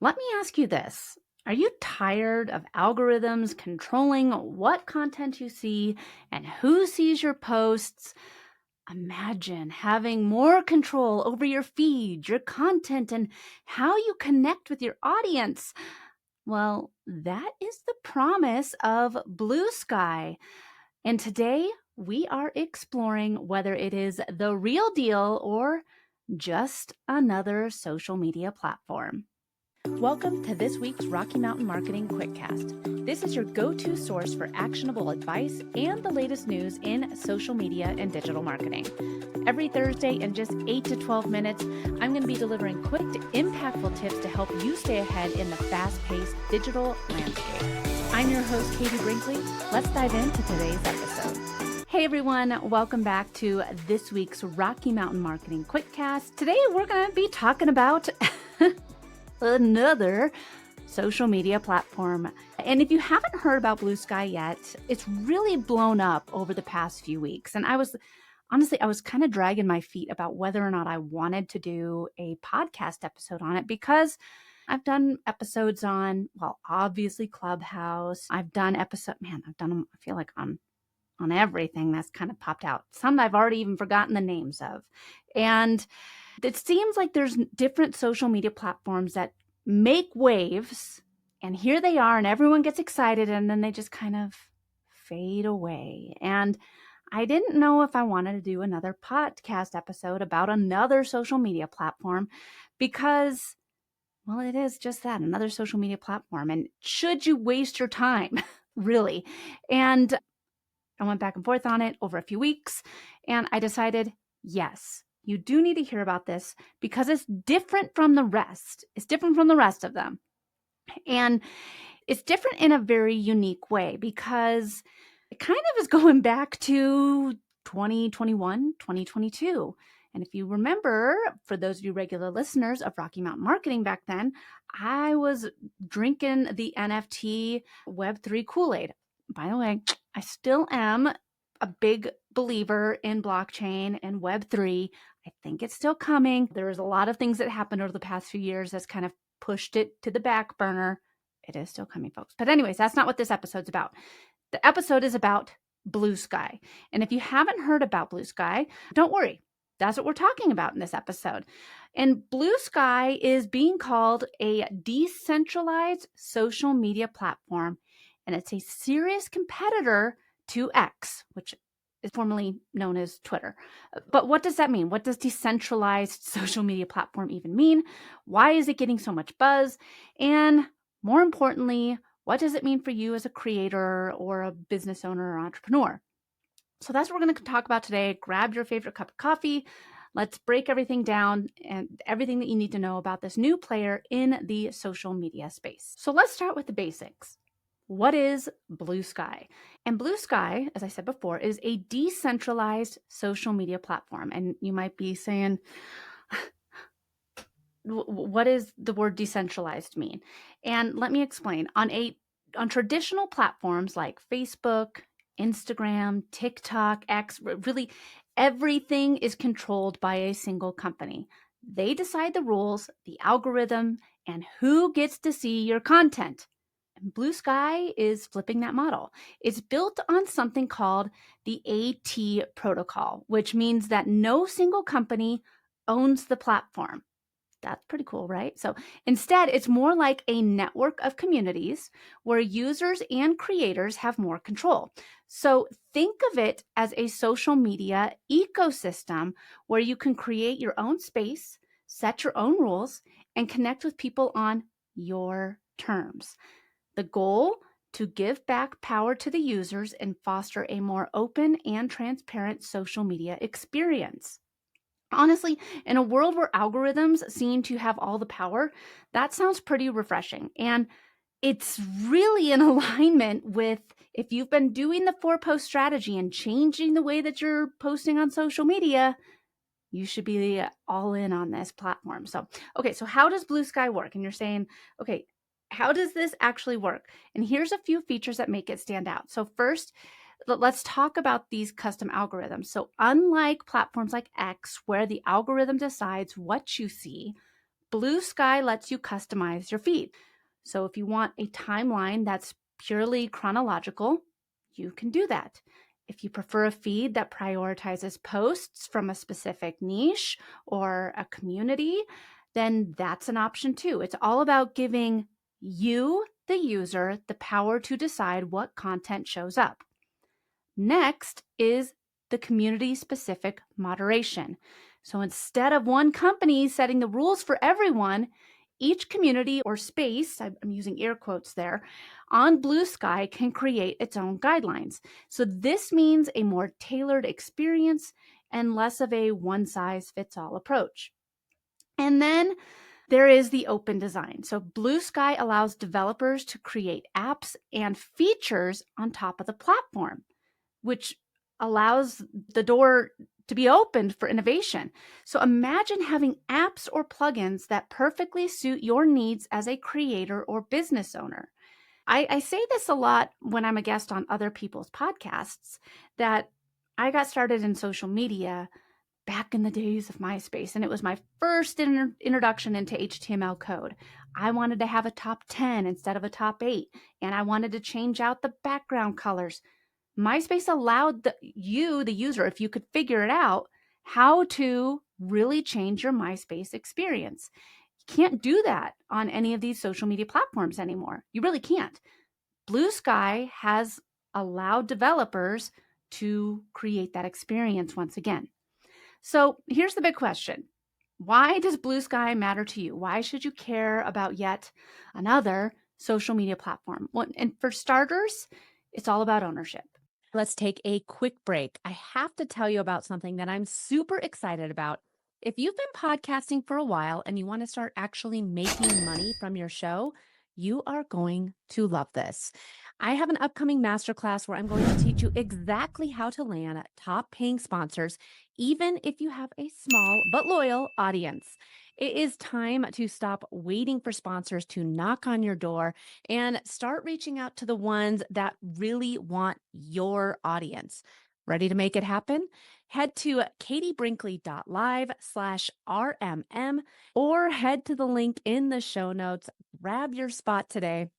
Let me ask you this. Are you tired of algorithms controlling what content you see and who sees your posts? Imagine having more control over your feed, your content, and how you connect with your audience. Well, that is the promise of Blue Sky. And today we are exploring whether it is the real deal or just another social media platform. Welcome to this week's Rocky Mountain Marketing QuickCast. This is your go-to source for actionable advice and the latest news in social media and digital marketing. Every Thursday in just 8 to 12 minutes, I'm going to be delivering quick, impactful tips to help you stay ahead in the fast-paced digital landscape. I'm your host, Katie Brinkley. Let's dive into today's episode. Hey everyone, welcome back to this week's Rocky Mountain Marketing QuickCast. Today we're going to be talking about another social media platform. And if you haven't heard about BlueSky yet, it's really blown up over the past few weeks. And I was kind of dragging my feet about whether or not I wanted to do a podcast episode on it because I've done episodes on, well, obviously Clubhouse. I've done them, I feel like on everything that's kind of popped out. Some I've already even forgotten the names of. And it seems like there's different social media platforms that make waves, and here they are, and everyone gets excited, and then they just kind of fade away. And I didn't know if I wanted to do another podcast episode about another social media platform because, well, it is just that, another social media platform. And should you waste your time, really? And I went back and forth on it over a few weeks, and I decided, yes, you do need to hear about this because it's different from the rest. It's different from the rest of them. And it's different in a very unique way because it kind of is going back to 2021, 2022. And if you remember, for those of you regular listeners of Rocky Mountain Marketing back then, I was drinking the NFT Web3 Kool-Aid. By the way, I still am a big believer in blockchain and Web3. I think it's still coming. There's a lot of things that happened over the past few years that's kind of pushed it to the back burner. It is still coming, folks. But anyways, that's not what this episode's about. The episode is about BlueSky. And if you haven't heard about BlueSky, don't worry. That's what we're talking about in this episode. And BlueSky is being called a decentralized social media platform, and it's a serious competitor to X, which is formerly known as Twitter. But what does that mean? What does decentralized social media platform even mean? Why is it getting so much buzz? And more importantly, what does it mean for you as a creator or a business owner or entrepreneur? So that's what we're going to talk about today. Grab your favorite cup of coffee. Let's break everything down and everything that you need to know about this new player in the social media space. So let's start with the basics. What is BlueSky? And BlueSky, as I said before, is a decentralized social media platform. And you might be saying, what does the word decentralized mean? And let me explain. On traditional platforms like Facebook, Instagram, TikTok, X, really everything is controlled by a single company. They decide the rules, the algorithm, and who gets to see your content. And BlueSky is flipping that model. It's built on something called the AT protocol, which means that no single company owns the platform. That's pretty cool, right? So instead, it's more like a network of communities where users and creators have more control. So think of it as a social media ecosystem where you can create your own space, set your own rules, and connect with people on your terms. The goal, to give back power to the users and foster a more open and transparent social media experience. Honestly, in a world where algorithms seem to have all the power, that sounds pretty refreshing. And it's really in alignment with if you've been doing the 4-post strategy and changing the way that you're posting on social media, you should be all in on this platform. So how does BlueSky work? And you're saying, okay, how does this actually work? And here's a few features that make it stand out. So first, let's talk about these custom algorithms. So unlike platforms like X, where the algorithm decides what you see, BlueSky lets you customize your feed. So if you want a timeline that's purely chronological, you can do that. If you prefer a feed that prioritizes posts from a specific niche or a community, then that's an option too. It's all about giving you, the user, the power to decide what content shows up. Next is the community-specific moderation. So instead of one company setting the rules for everyone, each community or space, I'm using air quotes there, on BlueSky can create its own guidelines. So this means a more tailored experience and less of a one-size-fits-all approach. And then there is the open design. So BlueSky allows developers to create apps and features on top of the platform, which allows the door to be opened for innovation. So imagine having apps or plugins that perfectly suit your needs as a creator or business owner. I say this a lot when I'm a guest on other people's podcasts, that I got started in social media back in the days of MySpace, and it was my first introduction into HTML code. I wanted to have a top 10 instead of a top 8, and I wanted to change out the background colors. MySpace allowed you, the user, if you could figure it out, how to really change your MySpace experience. You can't do that on any of these social media platforms anymore. You really can't. BlueSky has allowed developers to create that experience once again. So here's the big question. Why does BlueSky matter to you? Why should you care about yet another social media platform? Well, and for starters, it's all about ownership. Let's take a quick break. I have to tell you about something that I'm super excited about. If you've been podcasting for a while and you want to start actually making money from your show, you are going to love this. I have an upcoming masterclass where I'm going to teach you exactly how to land top paying sponsors, even if you have a small but loyal audience. It is time to stop waiting for sponsors to knock on your door and start reaching out to the ones that really want your audience. Ready to make it happen? Head to katiebrinkley.live/RMM or head to the link in the show notes. Grab your spot today.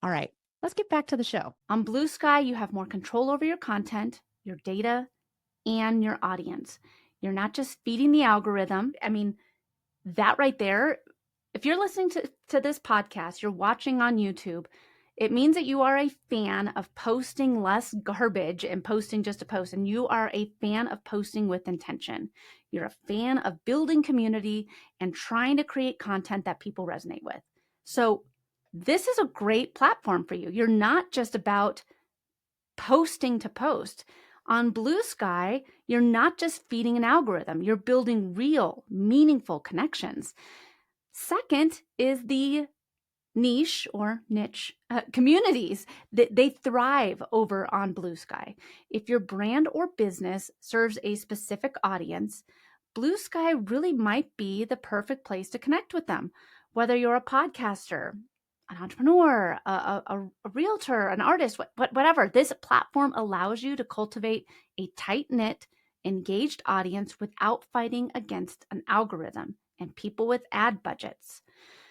All right, let's get back to the show. On BlueSky, you have more control over your content, your data, and your audience. You're not just feeding the algorithm. I mean, that right there, if you're listening to this podcast, you're watching on YouTube, it means that you are a fan of posting less garbage and posting just a post, and you are a fan of posting with intention. You're a fan of building community and trying to create content that people resonate with. So this is a great platform for you. You're not just about posting to post. On BlueSky, you're not just feeding an algorithm, you're building real, meaningful connections. Second is the niche communities that they thrive over on BlueSky. If your brand or business serves a specific audience, BlueSky really might be the perfect place to connect with them. Whether you're a podcaster, an entrepreneur, a realtor, an artist, whatever, this platform allows you to cultivate a tight-knit, engaged audience without fighting against an algorithm and people with ad budgets.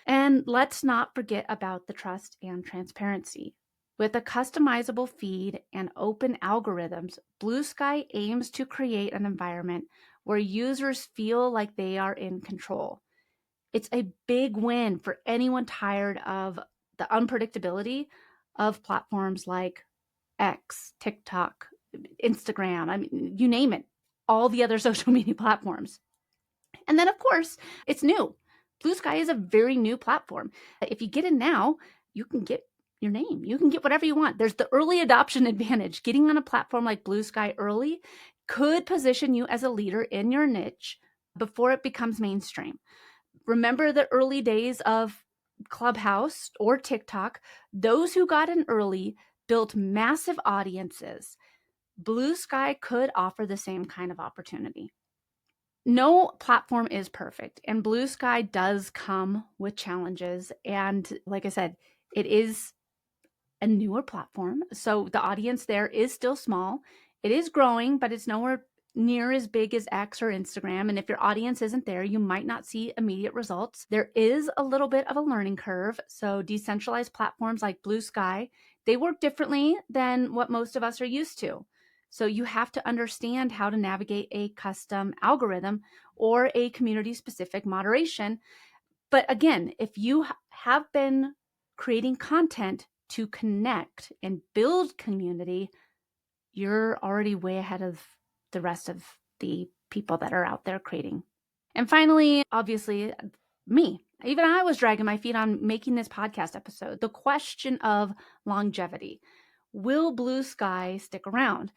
And let's not forget about the trust and transparency. With a customizable feed and open algorithms, BlueSky aims to create an environment where users feel like they are in control. It's a big win for anyone tired of the unpredictability of platforms like X, TikTok, Instagram, I mean, you name it, all the other social media platforms. And then, of course, it's new. BlueSky is a very new platform. If you get in now, you can get your name. You can get whatever you want. There's the early adoption advantage. Getting on a platform like BlueSky early could position you as a leader in your niche before it becomes mainstream. Remember the early days of Clubhouse or TikTok? Those who got in early built massive audiences. BlueSky could offer the same kind of opportunity. No platform is perfect, and BlueSky does come with challenges. And like I said, it is a newer platform, so the audience there is still small. It is growing, but it's nowhere near as big as X or Instagram. And if your audience isn't there, you might not see immediate results. There is a little bit of a learning curve. So decentralized platforms like BlueSky, they work differently than what most of us are used to. So you have to understand how to navigate a custom algorithm or a community-specific moderation. But again, if you have been creating content to connect and build community, you're already way ahead of the rest of the people that are out there creating. And finally, obviously, me. Even I was dragging my feet on making this podcast episode. The question of longevity. Will BlueSky stick around?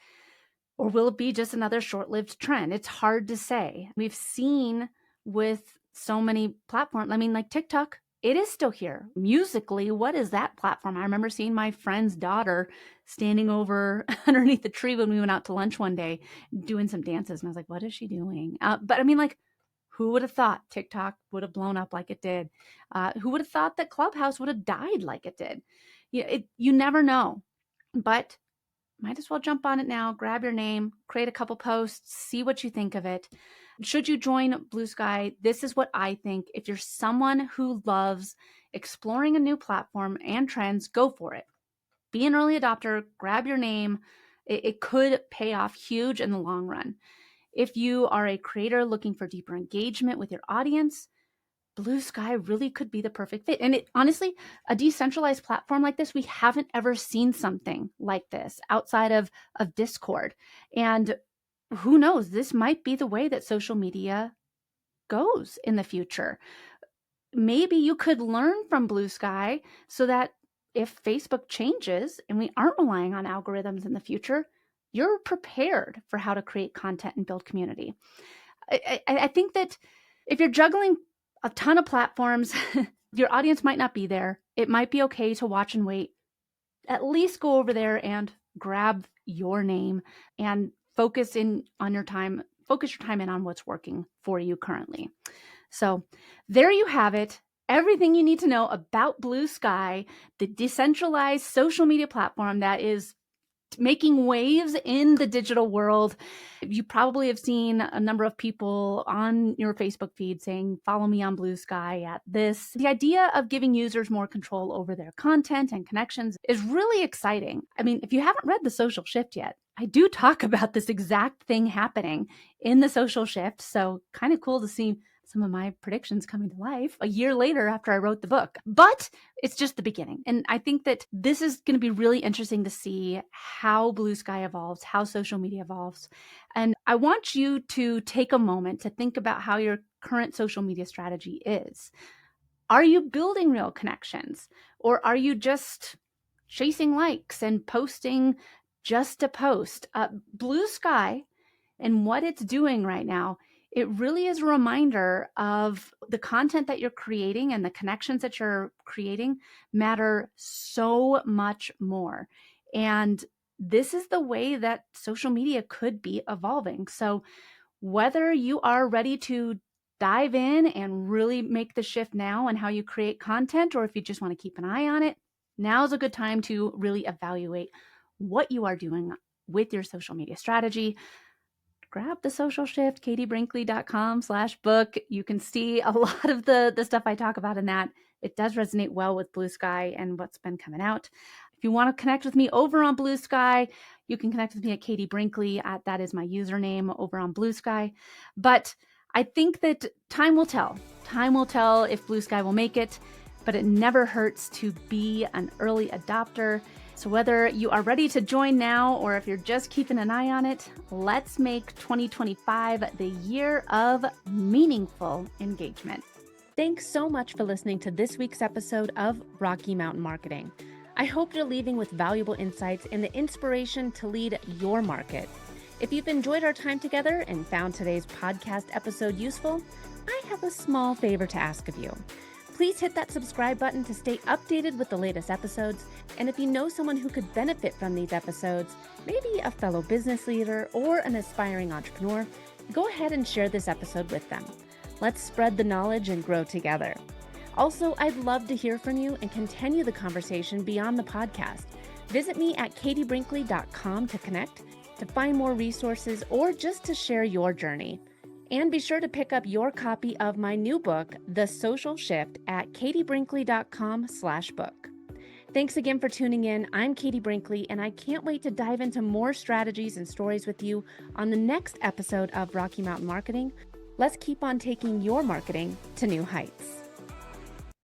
Or will it be just another short-lived trend? It's hard to say. We've seen with so many platforms, I mean, like TikTok, it is still here. Musically, what is that platform? I remember seeing my friend's daughter standing over underneath the tree when we went out to lunch one day doing some dances. And I was like, what is she doing? But I mean, like, who would have thought TikTok would have blown up like it did? Who would have thought that Clubhouse would have died like it did? You never know. But might as well jump on it now, grab your name, create a couple posts, see what you think of it. Should you join BlueSky, this is what I think. If you're someone who loves exploring a new platform and trends, go for it. Be an early adopter, grab your name. It could pay off huge in the long run. If you are a creator looking for deeper engagement with your audience, BlueSky really could be the perfect fit. And it honestly, a decentralized platform like this, we haven't ever seen something like this outside of Discord. And who knows, this might be the way that social media goes in the future. Maybe you could learn from BlueSky so that if Facebook changes and we aren't relying on algorithms in the future, you're prepared for how to create content and build community. I think that if you're juggling a ton of platforms, your audience might not be there. It might be okay to watch and wait. At least go over there and grab your name and focus your time in on what's working for you currently. So there you have it. Everything you need to know about BlueSky, the decentralized social media platform that is making waves in the digital world. You probably have seen a number of people on your Facebook feed saying, follow me on BlueSky at this. The idea of giving users more control over their content and connections is really exciting. I mean, if you haven't read The Social Shift yet, I do talk about this exact thing happening in The Social Shift. So kind of cool to see some of my predictions coming to life a year later after I wrote the book. But it's just the beginning. And I think that this is going to be really interesting to see how BlueSky evolves, how social media evolves. And I want you to take a moment to think about how your current social media strategy is. Are you building real connections? Or are you just chasing likes and posting just to post? BlueSky and what it's doing right now, it really is a reminder of the content that you're creating and the connections that you're creating matter so much more. And this is the way that social media could be evolving. So whether you are ready to dive in and really make the shift now and how you create content, or if you just want to keep an eye on it, now's a good time to really evaluate what you are doing with your social media strategy. Grab The Social Shift, katiebrinkley.com/book. You can see a lot of the stuff I talk about in that. It does resonate well with BlueSky and what's been coming out. If you want to connect with me over on BlueSky, you can connect with me at Katie Brinkley. That is my username over on BlueSky. But I think that time will tell. Time will tell if BlueSky will make it, but it never hurts to be an early adopter. So whether you are ready to join now or if you're just keeping an eye on it, let's make 2025 the year of meaningful engagement. Thanks so much for listening to this week's episode of Rocky Mountain Marketing. I hope you're leaving with valuable insights and the inspiration to lead your market. If you've enjoyed our time together and found today's podcast episode useful, I have a small favor to ask of you. Please hit that subscribe button to stay updated with the latest episodes. And if you know someone who could benefit from these episodes, maybe a fellow business leader or an aspiring entrepreneur, go ahead and share this episode with them. Let's spread the knowledge and grow together. Also, I'd love to hear from you and continue the conversation beyond the podcast. Visit me at katiebrinkley.com to connect. to find more resources, or just to share your journey. And be sure to pick up your copy of my new book, The Social Shift, at katiebrinkley.com/book. Thanks again for tuning in. I'm Katie Brinkley, and I can't wait to dive into more strategies and stories with you on the next episode of Rocky Mountain Marketing. Let's keep on taking your marketing to new heights.